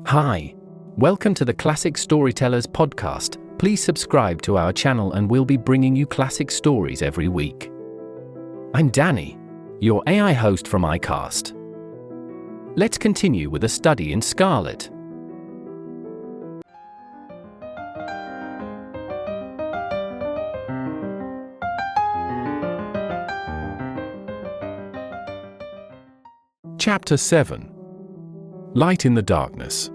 Hi. Welcome to the Classic Storytellers podcast. Please subscribe to our channel and we'll be bringing you classic stories every week. I'm Danny, your AI host from Aicast. Let's continue with a study in Scarlet. Chapter 7. Light in the Darkness.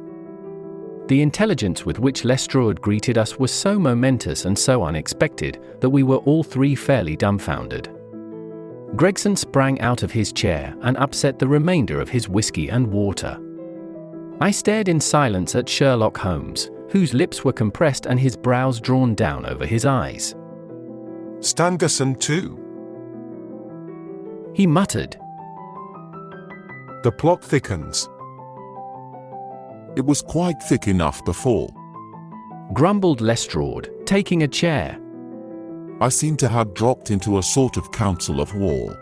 The intelligence with which Lestrade greeted us was so momentous and so unexpected that we were all three fairly dumbfounded. Gregson sprang out of his chair and upset the remainder of his whiskey and water. I stared in silence at Sherlock Holmes, whose lips were compressed and his brows drawn down over his eyes. Stangerson too? He muttered. The plot thickens. It was quite thick enough before. Grumbled Lestrade, taking a chair. I seem to have dropped into a sort of council of war.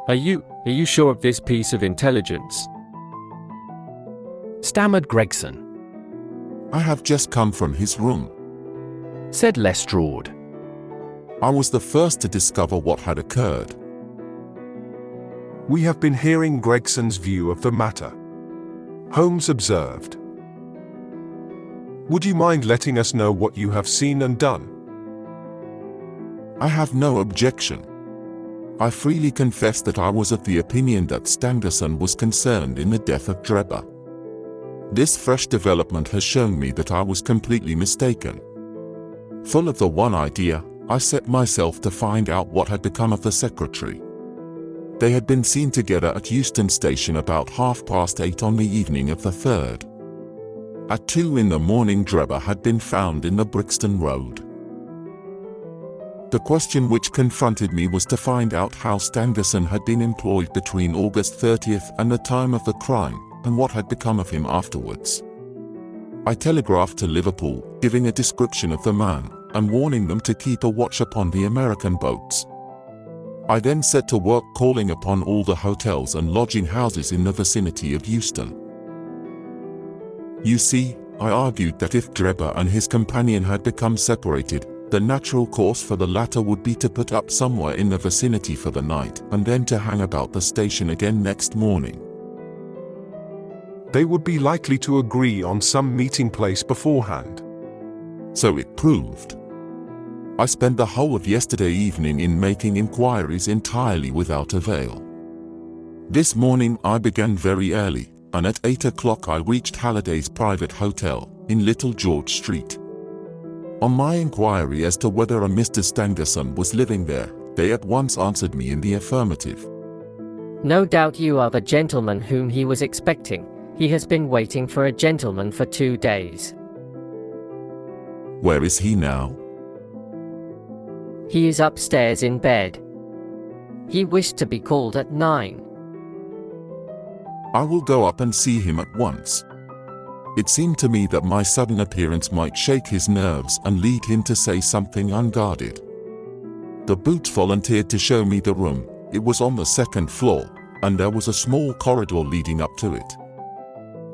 Are you sure of this piece of intelligence? Stammered Gregson. I have just come from his room, said Lestrade. I was the first to discover what had occurred. We have been hearing Gregson's view of the matter, Holmes observed. Would you mind letting us know what you have seen and done? I have no objection. I freely confess that I was of the opinion that Stangerson was concerned in the death of Drebber. This fresh development has shown me that I was completely mistaken. Full of the one idea, I set myself to find out what had become of the secretary. They had been seen together at Euston Station about 8:30 on the evening of the 3rd. At 2 in the morning Drebber had been found in the Brixton Road. The question which confronted me was to find out how Stangerson had been employed between August 30th and the time of the crime, and what had become of him afterwards. I telegraphed to Liverpool, giving a description of the man, and warning them to keep a watch upon the American boats. I then set to work calling upon all the hotels and lodging houses in the vicinity of Euston. You see, I argued that if Drebber and his companion had become separated, the natural course for the latter would be to put up somewhere in the vicinity for the night and then to hang about the station again next morning. They would be likely to agree on some meeting place beforehand. So it proved. I spent the whole of yesterday evening in making inquiries entirely without avail. This morning I began very early, and at 8 o'clock I reached Halliday's private hotel, in Little George Street. On my inquiry as to whether a Mr. Stangerson was living there, they at once answered me in the affirmative. No doubt you are the gentleman whom he was expecting. He has been waiting for a gentleman for 2 days. Where is he now? He is upstairs in bed. He wished to be called at 9. I will go up and see him at once. It seemed to me that my sudden appearance might shake his nerves and lead him to say something unguarded. The boots volunteered to show me the room. It was on the 2nd floor, and there was a small corridor leading up to it.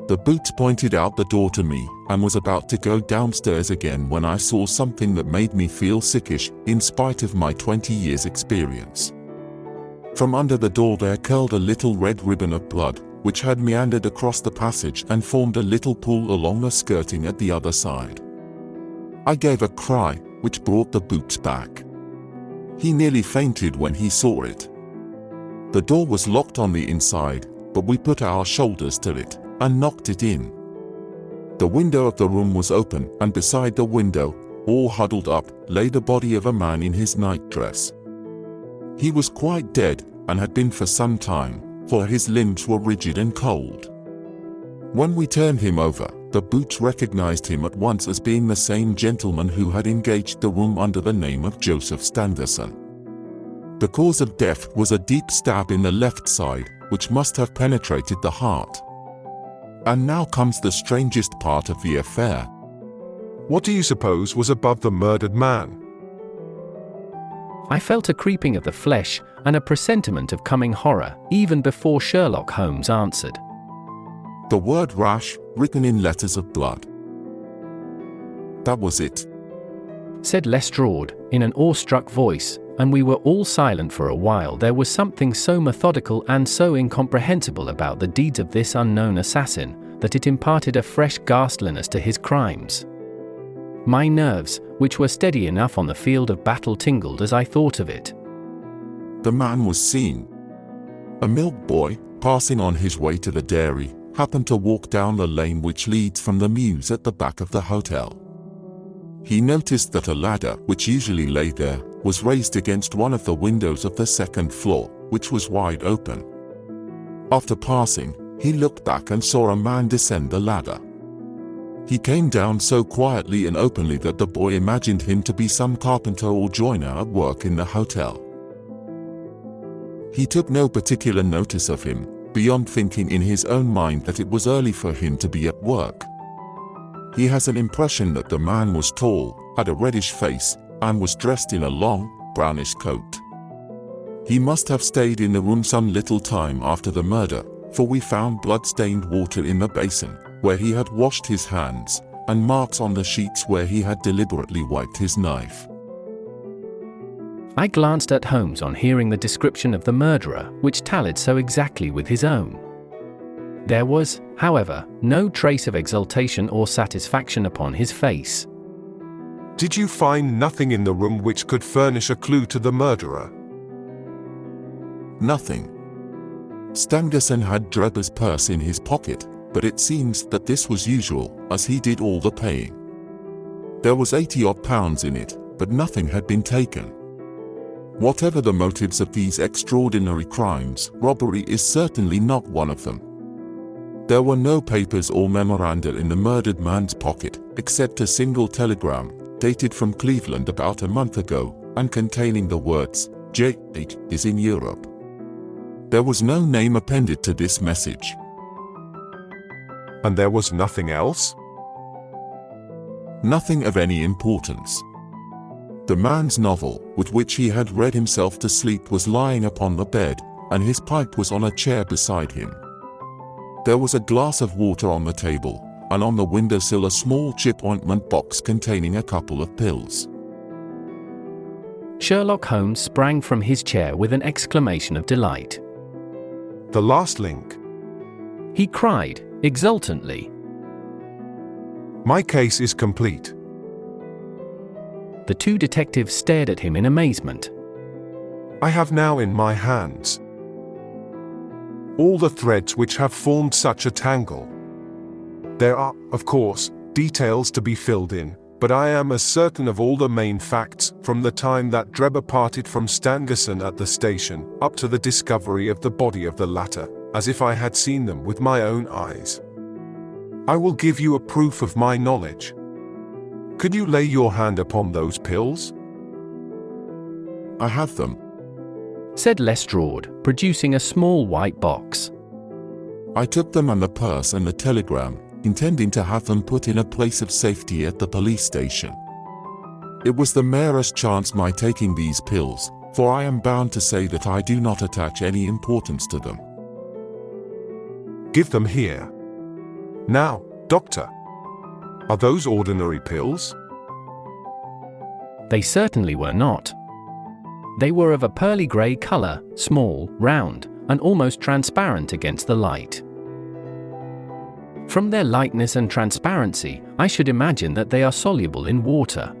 The boots pointed out the door to me, and was about to go downstairs again when I saw something that made me feel sickish, in spite of my 20 years' experience. From under the door there curled a little red ribbon of blood, which had meandered across the passage and formed a little pool along the skirting at the other side. I gave a cry, which brought the boots back. He nearly fainted when he saw it. The door was locked on the inside, but we put our shoulders to it and knocked it in. The window of the room was open, and beside the window, all huddled up, lay the body of a man in his nightdress. He was quite dead, and had been for some time, for his limbs were rigid and cold. When we turned him over, the boots recognized him at once as being the same gentleman who had engaged the room under the name of Joseph Stangerson. The cause of death was a deep stab in the left side, which must have penetrated the heart. And now comes the strangest part of the affair. What do you suppose was above the murdered man? I felt a creeping of the flesh and a presentiment of coming horror, even before Sherlock Holmes answered. The word RACHE written in letters of blood. That was it, said Lestrade in an awestruck voice, and we were all silent for a while. There was something so methodical and so incomprehensible about the deeds of this unknown assassin that it imparted a fresh ghastliness to his crimes. My nerves, which were steady enough on the field of battle, tingled as I thought of it. The man was seen. A milk boy, passing on his way to the dairy, happened to walk down the lane which leads from the mews at the back of the hotel. He noticed that a ladder, which usually lay there, was raised against one of the windows of the second floor, which was wide open. After passing, he looked back and saw a man descend the ladder. He came down so quietly and openly that the boy imagined him to be some carpenter or joiner at work in the hotel. He took no particular notice of him, beyond thinking in his own mind that it was early for him to be at work. He has an impression that the man was tall, had a reddish face, and was dressed in a long, brownish coat. He must have stayed in the room some little time after the murder, for we found blood-stained water in the basin, where he had washed his hands, and marks on the sheets where he had deliberately wiped his knife. I glanced at Holmes on hearing the description of the murderer, which tallied so exactly with his own. There was, however, no trace of exultation or satisfaction upon his face. Did you find nothing in the room which could furnish a clue to the murderer? Nothing. Stangerson had Drebber's purse in his pocket, but it seems that this was usual, as he did all the paying. There was £80 in it, but nothing had been taken. Whatever the motives of these extraordinary crimes, robbery is certainly not one of them. There were no papers or memoranda in the murdered man's pocket, except a single telegram, dated from Cleveland about a month ago, and containing the words, "Ch7 is in Europe." There was no name appended to this message. And there was nothing else? Nothing of any importance. The man's novel, with which he had read himself to sleep, was lying upon the bed, and his pipe was on a chair beside him. There was a glass of water on the table, and on the windowsill a small chip ointment box containing a couple of pills. Sherlock Holmes sprang from his chair with an exclamation of delight. The last link. He cried, exultantly. My case is complete. The two detectives stared at him in amazement. I have now in my hands all the threads which have formed such a tangle. There are, of course, details to be filled in, but I am as certain of all the main facts, from the time that Drebber parted from Stangerson at the station, up to the discovery of the body of the latter, as if I had seen them with my own eyes. I will give you a proof of my knowledge. Could you lay your hand upon those pills? I have them, said Lestrade, producing a small white box. I took them and the purse and the telegram, intending to have them put in a place of safety at the police station. It was the merest chance my taking these pills, for I am bound to say that I do not attach any importance to them. Give them here. Now, doctor. Are those ordinary pills? They certainly were not. They were of a pearly grey colour, small, round, and almost transparent against the light. From their lightness and transparency, I should imagine that they are soluble in water.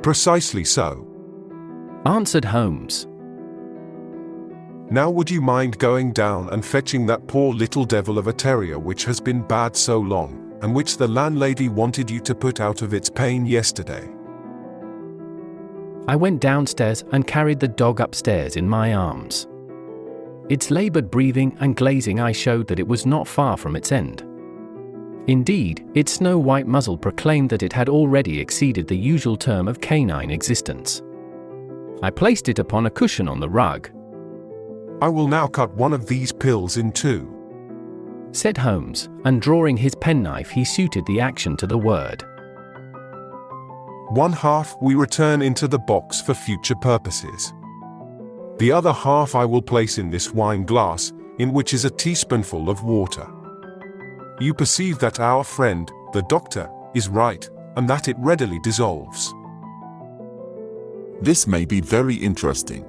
Precisely so, answered Holmes. Now would you mind going down and fetching that poor little devil of a terrier which has been bad so long, and which the landlady wanted you to put out of its pain yesterday? I went downstairs and carried the dog upstairs in my arms. Its laboured breathing and glazing eye showed that it was not far from its end. Indeed, its snow-white muzzle proclaimed that it had already exceeded the usual term of canine existence. I placed it upon a cushion on the rug. I will now cut one of these pills in two, said Holmes, and drawing his penknife he suited the action to the word. One half we return into the box for future purposes. The other half I will place in this wine glass, in which is a teaspoonful of water. you perceive that our friend, the doctor, is right, and that it readily dissolves. This may be very interesting,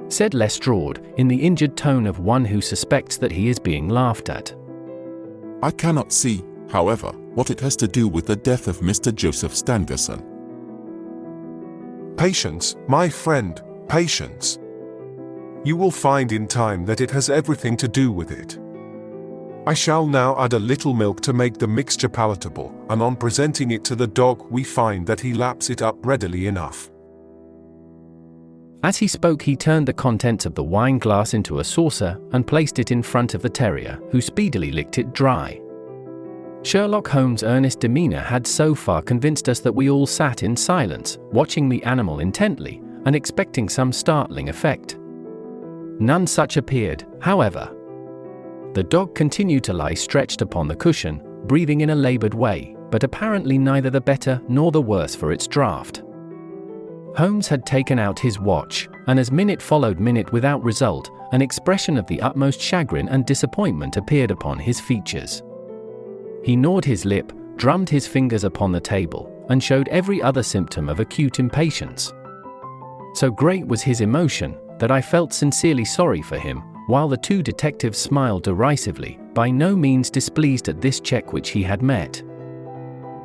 said Lestrade, in the injured tone of one who suspects that he is being laughed at. I cannot see, however, what it has to do with the death of Mr. Joseph Stangerson. Patience, my friend, patience. You will find in time that it has everything to do with it. I shall now add a little milk to make the mixture palatable, and on presenting it to the dog we find that he laps it up readily enough. As he spoke, he turned the contents of the wine glass into a saucer and placed it in front of the terrier, who speedily licked it dry. Sherlock Holmes' earnest demeanor had so far convinced us that we all sat in silence, watching the animal intently and expecting some startling effect. None such appeared, however. The dog continued to lie stretched upon the cushion, breathing in a labored way, but apparently neither the better nor the worse for its draught. Holmes had taken out his watch, and as minute followed minute without result, an expression of the utmost chagrin and disappointment appeared upon his features. He gnawed his lip, drummed his fingers upon the table, and showed every other symptom of acute impatience. So great was his emotion that I felt sincerely sorry for him, while the two detectives smiled derisively, by no means displeased at this check which he had met.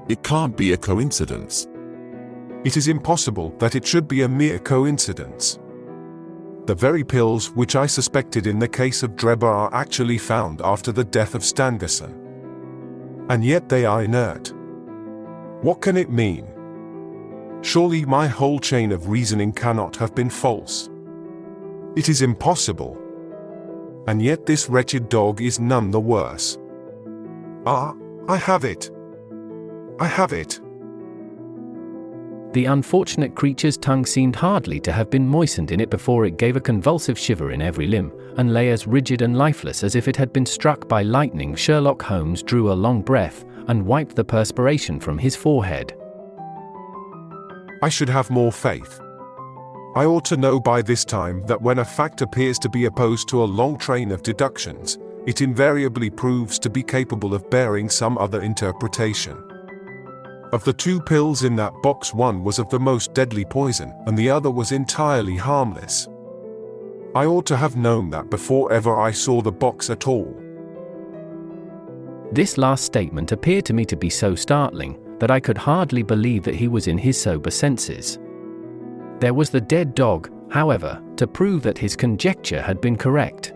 It can't be a coincidence. It is impossible that it should be a mere coincidence. The very pills which I suspected in the case of Drebber are actually found after the death of Stangerson. And yet they are inert. What can it mean? Surely my whole chain of reasoning cannot have been false. It is impossible. And yet this wretched dog is none the worse. Ah, I have it. I have it. The unfortunate creature's tongue seemed hardly to have been moistened in it before it gave a convulsive shiver in every limb, and lay as rigid and lifeless as if it had been struck by lightning. Sherlock Holmes drew a long breath, and wiped the perspiration from his forehead. I should have more faith. I ought to know by this time that when a fact appears to be opposed to a long train of deductions, it invariably proves to be capable of bearing some other interpretation. Of the two pills in that box, one was of the most deadly poison, and the other was entirely harmless. I ought to have known that before ever I saw the box at all. This last statement appeared to me to be so startling that I could hardly believe that he was in his sober senses. There was the dead dog, however, to prove that his conjecture had been correct.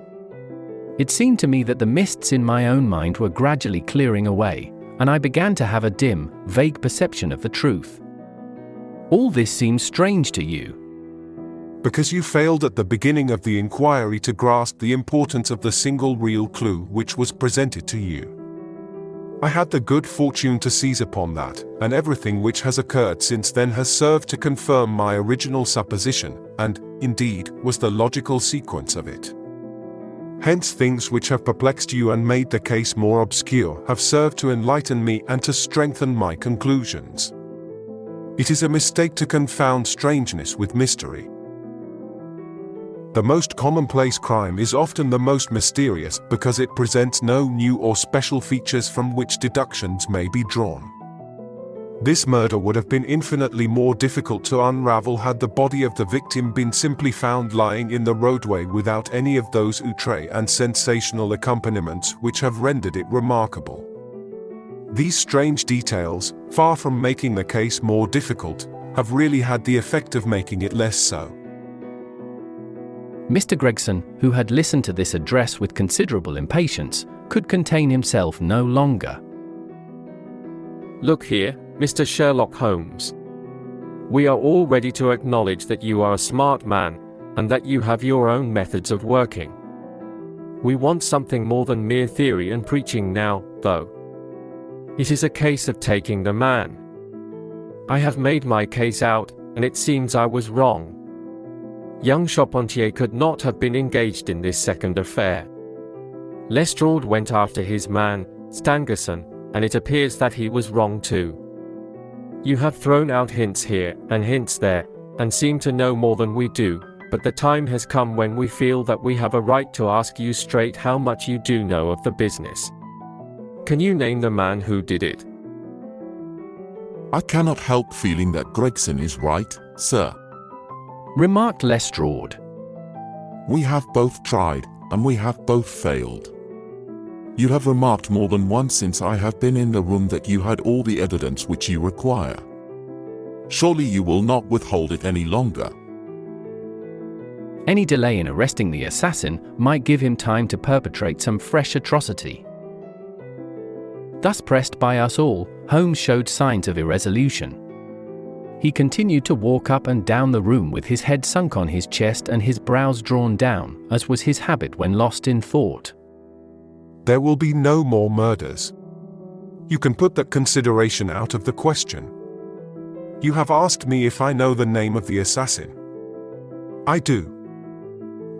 It seemed to me that the mists in my own mind were gradually clearing away, and I began to have a dim, vague perception of the truth. All this seems strange to you. Because you failed at the beginning of the inquiry to grasp the importance of the single real clue which was presented to you. I had the good fortune to seize upon that, and everything which has occurred since then has served to confirm my original supposition, and, indeed, was the logical sequence of it. Hence things which have perplexed you and made the case more obscure have served to enlighten me and to strengthen my conclusions. It is a mistake to confound strangeness with mystery. The most commonplace crime is often the most mysterious because it presents no new or special features from which deductions may be drawn. This murder would have been infinitely more difficult to unravel had the body of the victim been simply found lying in the roadway without any of those outre and sensational accompaniments which have rendered it remarkable. These strange details, far from making the case more difficult, have really had the effect of making it less so. Mr. Gregson, who had listened to this address with considerable impatience, could contain himself no longer. Look here, Mr. Sherlock Holmes. We are all ready to acknowledge that you are a smart man, and that you have your own methods of working. We want something more than mere theory and preaching now, though. It is a case of taking the man. I have made my case out, and it seems I was wrong. Young Charpentier could not have been engaged in this second affair. Lestrade went after his man, Stangerson, and it appears that he was wrong too. You have thrown out hints here and hints there, and seem to know more than we do, but the time has come when we feel that we have a right to ask you straight how much you do know of the business. Can you name the man who did it? I cannot help feeling that Gregson is right, sir. remarked Lestrade. We have both tried, and we have both failed. You have remarked more than once since I have been in the room that you had all the evidence which you require. Surely you will not withhold it any longer. Any delay in arresting the assassin might give him time to perpetrate some fresh atrocity. Thus pressed by us all, Holmes showed signs of irresolution. He continued to walk up and down the room with his head sunk on his chest and his brows drawn down, as was his habit when lost in thought. There will be no more murders. You can put that consideration out of the question. You have asked me if I know the name of the assassin. I do.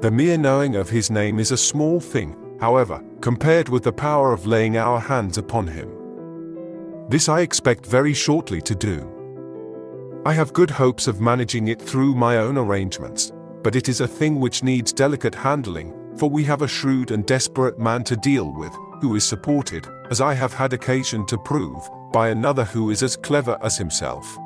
The mere knowing of his name is a small thing, however, compared with the power of laying our hands upon him. This I expect very shortly to do. I have good hopes of managing it through my own arrangements, but it is a thing which needs delicate handling, for we have a shrewd and desperate man to deal with, who is supported, as I have had occasion to prove, by another who is as clever as himself.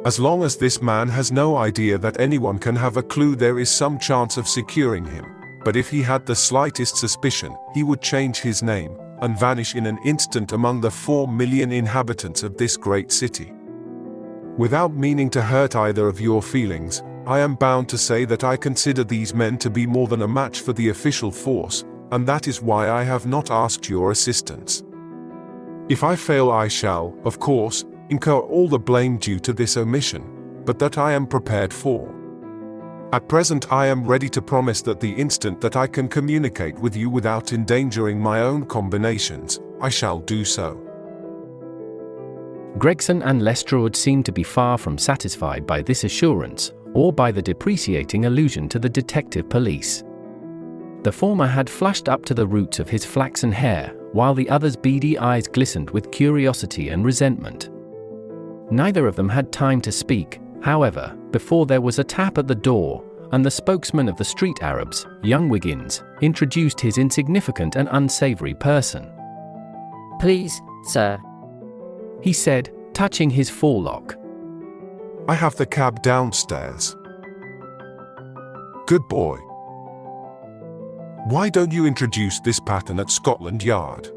As long as this man has no idea that anyone can have a clue, there is some chance of securing him, but if he had the slightest suspicion, he would change his name, and vanish in an instant among the 4 million inhabitants of this great city. Without meaning to hurt either of your feelings, I am bound to say that I consider these men to be more than a match for the official force, and that is why I have not asked your assistance. If I fail, I shall, of course, incur all the blame due to this omission, but that I am prepared for. At present I am ready to promise that the instant that I can communicate with you without endangering my own combinations, I shall do so. Gregson and Lestrade seemed to be far from satisfied by this assurance, or by the depreciating allusion to the detective police. The former had flushed up to the roots of his flaxen hair, while the other's beady eyes glistened with curiosity and resentment. Neither of them had time to speak, however, before there was a tap at the door, and the spokesman of the street Arabs, young Wiggins, introduced his insignificant and unsavory person. Please, sir, he said, touching his forelock. I have the cab downstairs. Good boy. Why don't you introduce this pattern at Scotland Yard?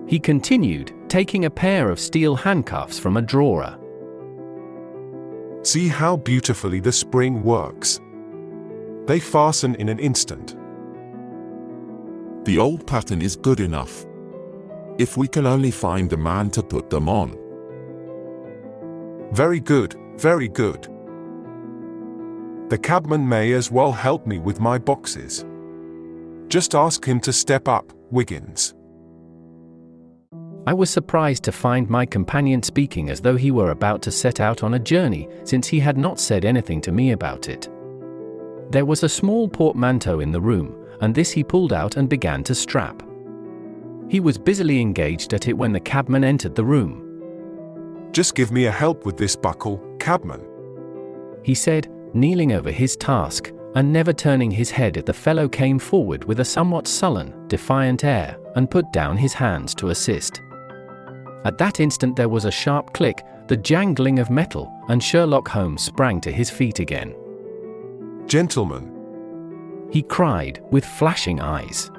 He continued, taking a pair of steel handcuffs from a drawer. See how beautifully the spring works. They fasten in an instant. The old pattern is good enough. If we can only find a man to put them on. Very good, very good. The cabman may as well help me with my boxes. Just ask him to step up, Wiggins. I was surprised to find my companion speaking as though he were about to set out on a journey, since he had not said anything to me about it. There was a small portmanteau in the room, and this he pulled out and began to strap. He was busily engaged at it when the cabman entered the room. Just give me a help with this buckle, cabman, he said, kneeling over his task, and never turning his head as the fellow came forward with a somewhat sullen, defiant air, and put down his hands to assist. At that instant there was a sharp click, the jangling of metal, and Sherlock Holmes sprang to his feet again. Gentlemen, he cried, with flashing eyes.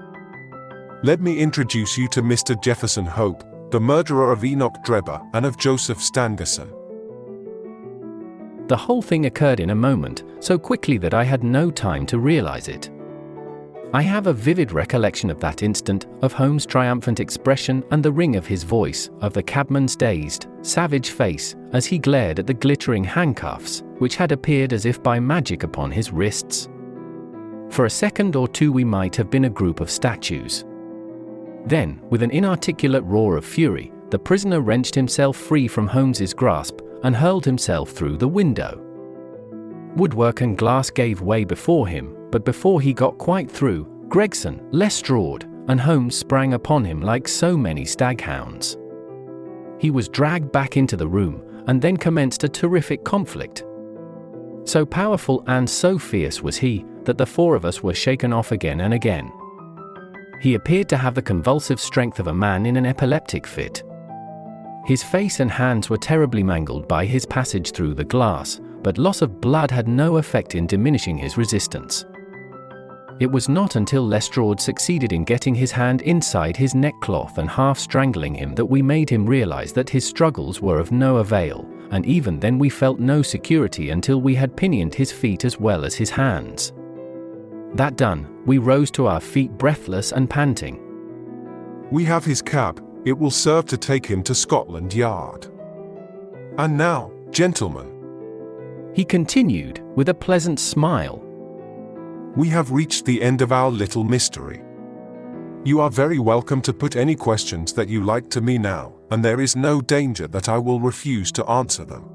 Let me introduce you to Mr. Jefferson Hope, the murderer of Enoch Drebber and of Joseph Stangerson. The whole thing occurred in a moment, so quickly that I had no time to realize it. I have a vivid recollection of that instant, of Holmes' triumphant expression and the ring of his voice, of the cabman's dazed, savage face, as he glared at the glittering handcuffs, which had appeared as if by magic upon his wrists. For a second or two we might have been a group of statues. Then, with an inarticulate roar of fury, the prisoner wrenched himself free from Holmes's grasp and hurled himself through the window. Woodwork and glass gave way before him, but before he got quite through, Gregson, Lestrade, and Holmes sprang upon him like so many staghounds. He was dragged back into the room, and then commenced a terrific conflict. So powerful and so fierce was he, that the four of us were shaken off again and again. He appeared to have the convulsive strength of a man in an epileptic fit. His face and hands were terribly mangled by his passage through the glass, but loss of blood had no effect in diminishing his resistance. It was not until Lestrade succeeded in getting his hand inside his neckcloth and half strangling him that we made him realize that his struggles were of no avail, and even then we felt no security until we had pinioned his feet as well as his hands. That done, we rose to our feet breathless and panting. We have his cab. It will serve to take him to Scotland Yard. And now, gentlemen, He continued, with a pleasant smile, we have reached the end of our little mystery. You are very welcome to put any questions that you like to me now, and there is no danger that I will refuse to answer them.